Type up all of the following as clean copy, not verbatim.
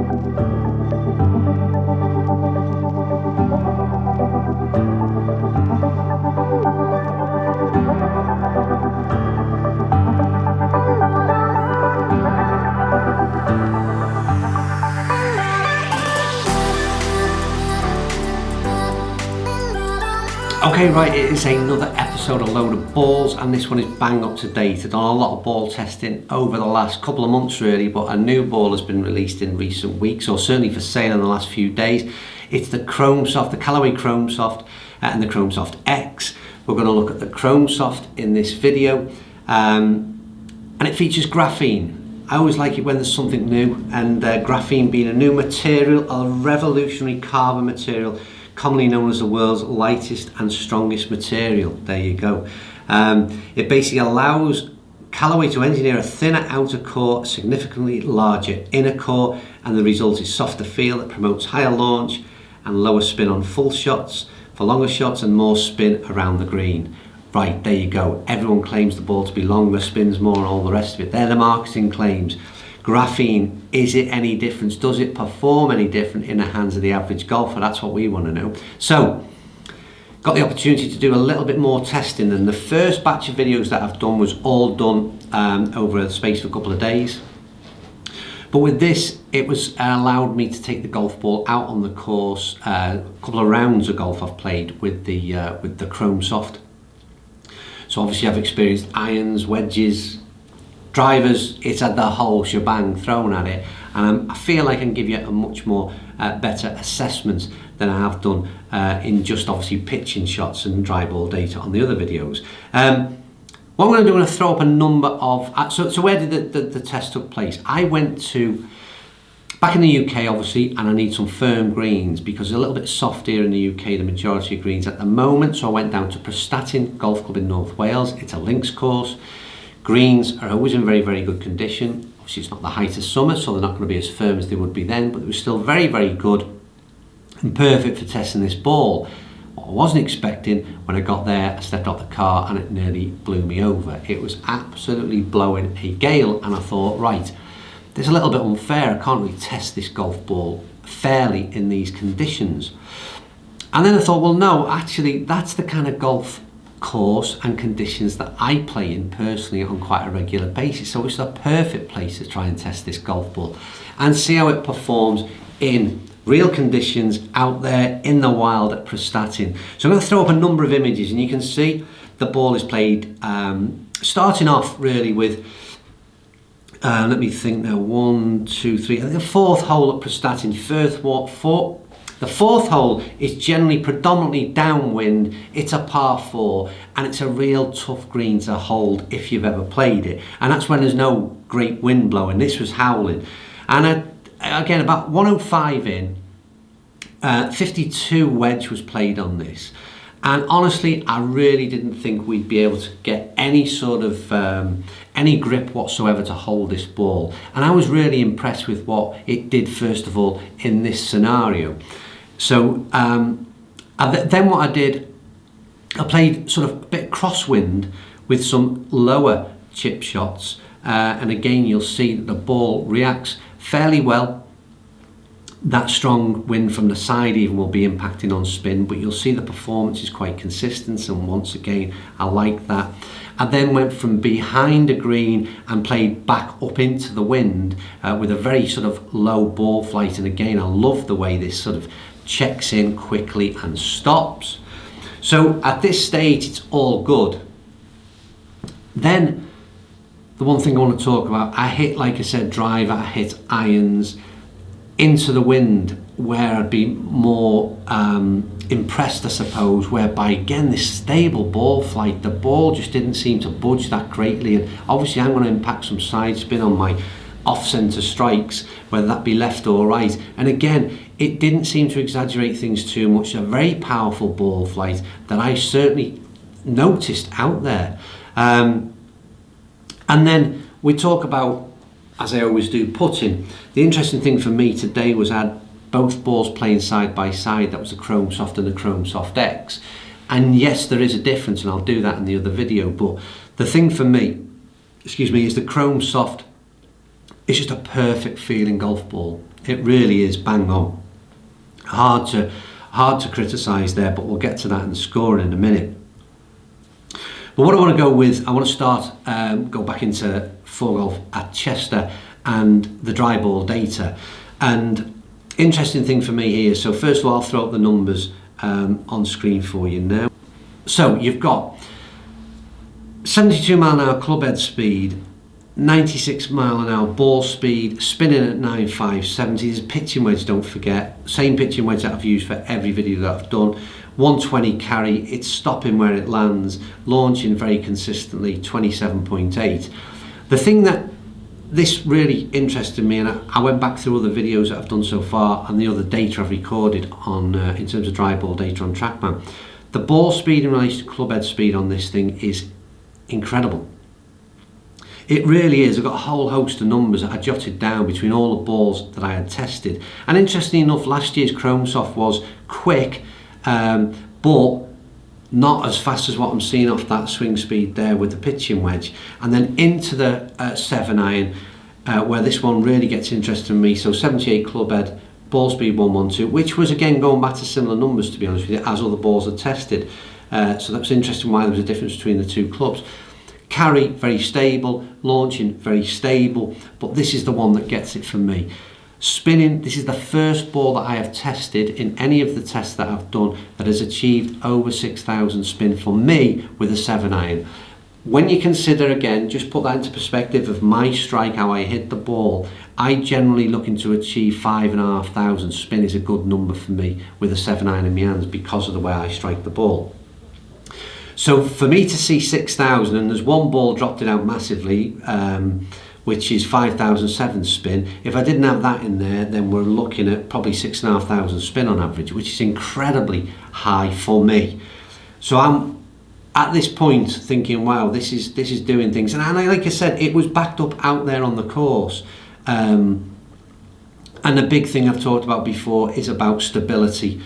Okay, right, it is another episode of Load of Balls, and this one is bang up to date. I've done a lot of ball testing over the last couple of months really, but a new ball has been released in recent weeks, or certainly for sale in the last few days. It's the Chrome Soft, the Callaway Chrome Soft and the Chrome Soft X. We're going to look at the Chrome Soft in this video, and it features graphene. I always like it when there's something new, and graphene being a new material, a revolutionary carbon material, commonly known as the world's lightest and strongest material. There you go. It basically allows Callaway to engineer a thinner outer core, a significantly larger inner core, and the result is softer feel that promotes higher launch and lower spin on full shots, for longer shots and more spin around the green. Right, there you go. Everyone claims the ball to be longer, spins more and all the rest of it. They're the marketing claims. Graphene, is it any different? Does it perform any different in the hands of the average golfer? That's what we want to know. So, got the opportunity to do a little bit more testing, and the first batch of videos that I've done was all done over the space of a couple of days. But with this, it was allowed me to take the golf ball out on the course. A couple of rounds of golf I've played with the Chrome Soft. So obviously I've experienced irons, wedges, drivers. It's had the whole shebang thrown at it, and I feel I can give you a much more better assessment than I have done in just obviously pitching shots and dry ball data on the other videos. What I'm going to do, I'm going to throw up a number of so where did the test took place? I went to back in the UK obviously, and I need some firm greens because it's a little bit soft here in the UK, the majority of greens at the moment. So I went down to Prestatyn Golf Club in North Wales. It's a links course. Greens are always in very, very good condition. Obviously it's not the height of summer, so they're not going to be as firm as they would be then, but they were still very, very good and perfect for testing this ball. What I wasn't expecting, when I got there, I stepped out the car and it nearly blew me over. It was absolutely blowing a gale, and I thought, right, this is a little bit unfair. I can't really test this golf ball fairly in these conditions. And then I thought, well, no, actually, that's the kind of golf course and conditions that I play in personally on quite a regular basis. So it's the perfect place to try and test this golf ball and see how it performs in real conditions out there in the wild at Prestatyn. So I'm going to throw up a number of images, and you can see the ball is played starting off really with let me think now, 1, 2, 3, the fourth hole at Prestatyn, the fourth hole is generally predominantly downwind. It's a par 4, and it's a real tough green to hold if you've ever played it. And that's when there's no great wind blowing. This was howling. And again, about 105 in, 52 wedge was played on this. And honestly, I really didn't think we'd be able to get any sort of any grip whatsoever to hold this ball. And I was really impressed with what it did, first of all, in this scenario. So then what I did, I played sort of a bit crosswind with some lower chip shots, and again you'll see that the ball reacts fairly well. That strong wind from the side even will be impacting on spin, but you'll see the performance is quite consistent, and once again I like that. I then went from behind a green and played back up into the wind with a very sort of low ball flight, and again I love the way this sort of checks in quickly and stops. So at this stage it's all good. Then the one thing I want to talk about, I hit, like I said, driver, I hit irons into the wind where I'd be more impressed, I suppose, whereby again this stable ball flight, the ball just didn't seem to budge that greatly, and obviously I'm going to impact some side spin on my off-centre strikes, whether that be left or right, and again it didn't seem to exaggerate things too much. A very powerful ball flight that I certainly noticed out there. And then we talk about, as I always do, putting. The interesting thing for me today was I had both balls playing side by side. That was the Chrome Soft and the Chrome Soft X. And yes, there is a difference, and I'll do that in the other video, but the thing for me, is the Chrome Soft is just a perfect feeling golf ball. It really is bang on. Hard to criticise there, but we'll get to that in the scoring in a minute. But what I want to go with, I want to start, go back into 4Golf at Chester and the dry ball data. And interesting thing for me here, so first of all I'll throw up the numbers on screen for you now. So you've got 72 mile an hour club head speed, 96 mile an hour ball speed, spinning at 9.570. There's a pitching wedge, don't forget, same pitching wedge that I've used for every video that I've done. 120 carry, it's stopping where it lands, launching very consistently, 27.8. The thing that this really interested me, and I went back through other videos that I've done so far and the other data I've recorded on in terms of dry ball data on TrackMan. The ball speed in relation to club head speed on this thing is incredible. It really is. I've got a whole host of numbers that I jotted down between all the balls that I had tested. And interestingly enough, last year's Chrome Soft was quick, but not as fast as what I'm seeing off that swing speed there with the pitching wedge. And then into the 7 iron, where this one really gets interesting to me. So 78 club head, ball speed 112, which was again going back to similar numbers, to be honest with you, as other balls are tested. So that's interesting why there was a difference between the two clubs. Carry, very stable. Launching, very stable. But this is the one that gets it for me. Spinning, this is the first ball that I have tested in any of the tests that I've done that has achieved over 6,000 spin for me with a 7 iron. When you consider, again, just put that into perspective of my strike, how I hit the ball, I generally looking to achieve 5,500 spin is a good number for me with a 7 iron in my hands because of the way I strike the ball. So for me to see 6,000, and there's one ball dropped it out massively, which is 5,007 spin. If I didn't have that in there, then we're looking at probably 6,500 spin on average, which is incredibly high for me. So I'm at this point thinking, wow, this is doing things. And like I said, it was backed up out there on the course. And the big thing I've talked about before is about stability.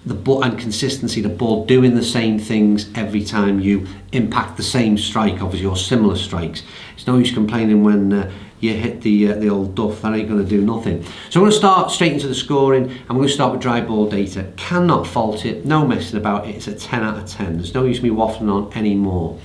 The ball and consistency, the ball doing the same things every time you impact the same strike, obviously, or similar strikes. It's no use complaining when you hit the old duff. That ain't going to do nothing. So I'm going to start straight into the scoring. I'm going to start with dry ball data. Cannot fault it, no messing about it. It's a 10 out of 10. There's no use me waffling on anymore.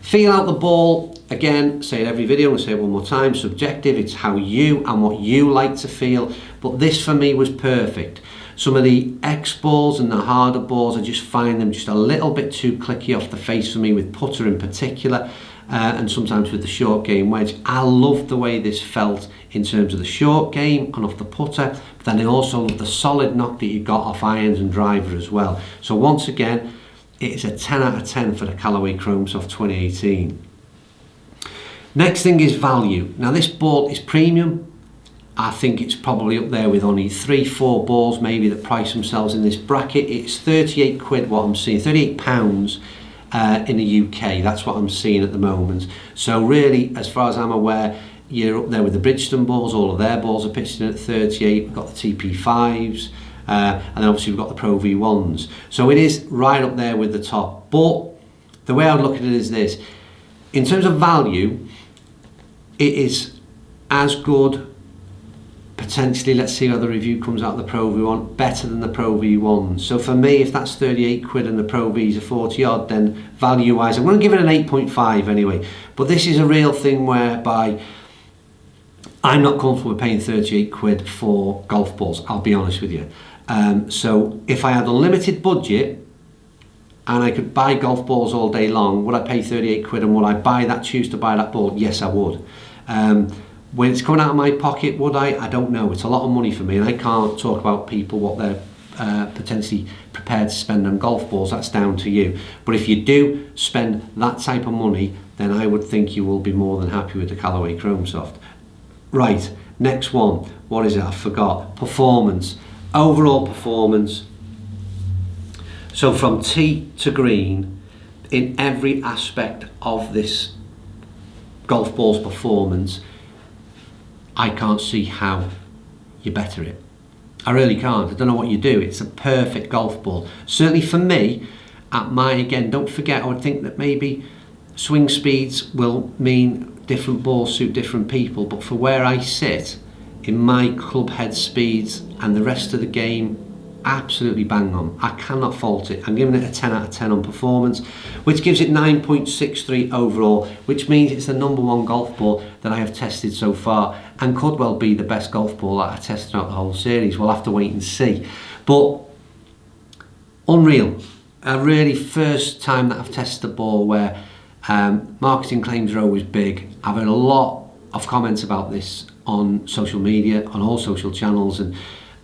Feel out the ball, again, say it every video, I'm going to say it one more time, subjective. It's how you and what you like to feel, but this for me was perfect. Some of the X balls and the harder balls, I just find them just a little bit too clicky off the face for me, with putter in particular, and sometimes with the short game wedge. I loved the way this felt in terms of the short game and off the putter, but then I also love the solid knock that you got off irons and driver as well. So once again, it's a 10 out of 10 for the Callaway Chrome Soft 2018. Next thing is value. Now this ball is premium. I think it's probably up there with only 3-4 balls maybe that price themselves in this bracket. It's 38 quid what I'm seeing, 38 pounds in the UK. That's what I'm seeing at the moment. So really, as far as I'm aware, you're up there with the Bridgestone balls. All of their balls are pitched in at 38. We've got the TP5s, and then obviously we've got the Pro V1s. So it is right up there with the top. But the way I would look at it is this. In terms of value, it is as good, potentially, let's see how the review comes out of the Pro V1, better than the Pro V1. So for me, if that's 38 quid and the Pro V's are 40 odd, then value wise, I'm going to give it an 8.5 anyway. But this is a real thing whereby I'm not comfortable with paying 38 quid for golf balls, I'll be honest with you. So if I had unlimited budget and I could buy golf balls all day long, would I pay 38 quid and would I choose to buy that ball? Yes, I would. When it's coming out of my pocket, would I? I don't know. It's a lot of money for me, and I can't talk about people what they're potentially prepared to spend on golf balls. That's down to you. But if you do spend that type of money, then I would think you will be more than happy with the Callaway Chrome Soft. Right, next one. What is it? I forgot. Performance. Overall performance. So from tee to green, in every aspect of this golf ball's performance, I can't see how you better it. I really can't. I don't know what you do. It's a perfect golf ball. Certainly for me, at my, again, don't forget, I would think that maybe swing speeds will mean different balls suit different people, but for where I sit, in my club head speeds and the rest of the game, absolutely bang on. I cannot fault it. I'm giving it a 10 out of 10 on performance, which gives it 9.63 overall, which means it's the #1 golf ball that I have tested so far, and could well be the best golf ball that I tested throughout the whole series. We'll have to wait and see. But unreal. A really first time that I've tested a ball where marketing claims are always big. I've heard a lot of comments about this on social media, on all social channels, and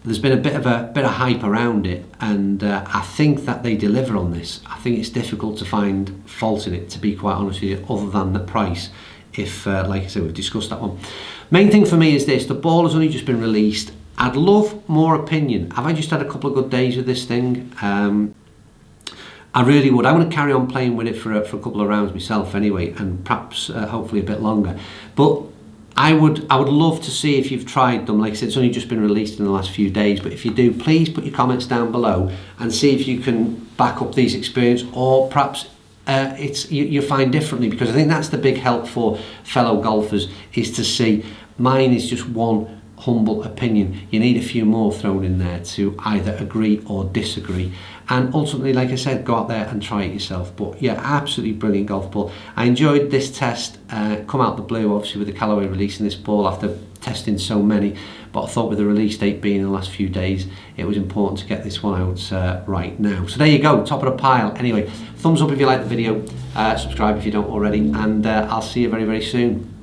there's been a bit of hype around it, and I think that they deliver on this. I think it's difficult to find fault in it, to be quite honest with you, other than the price. If, like I said, we've discussed that one. Main thing for me is this: the ball has only just been released. I'd love more opinion. Have I just had a couple of good days with this thing? I really would. I want to carry on playing with it for a couple of rounds myself anyway, and perhaps hopefully a bit longer. But I would love to see if you've tried them. Like I said, it's only just been released in the last few days, but if you do, please put your comments down below and see if you can back up these experiences, or perhaps you find differently, because I think that's the big help for fellow golfers, is to see. Mine is just one humble opinion. You need a few more thrown in there to either agree or disagree, and ultimately, like I said, go out there and try it yourself. But yeah, absolutely brilliant golf ball. I enjoyed this test, come out the blue obviously with the Callaway releasing this ball after testing so many, but I thought with the release date being in the last few days, it was important to get this one out right now. So there you go, top of the pile. Anyway, thumbs up if you like the video, subscribe if you don't already, and I'll see you very, very soon.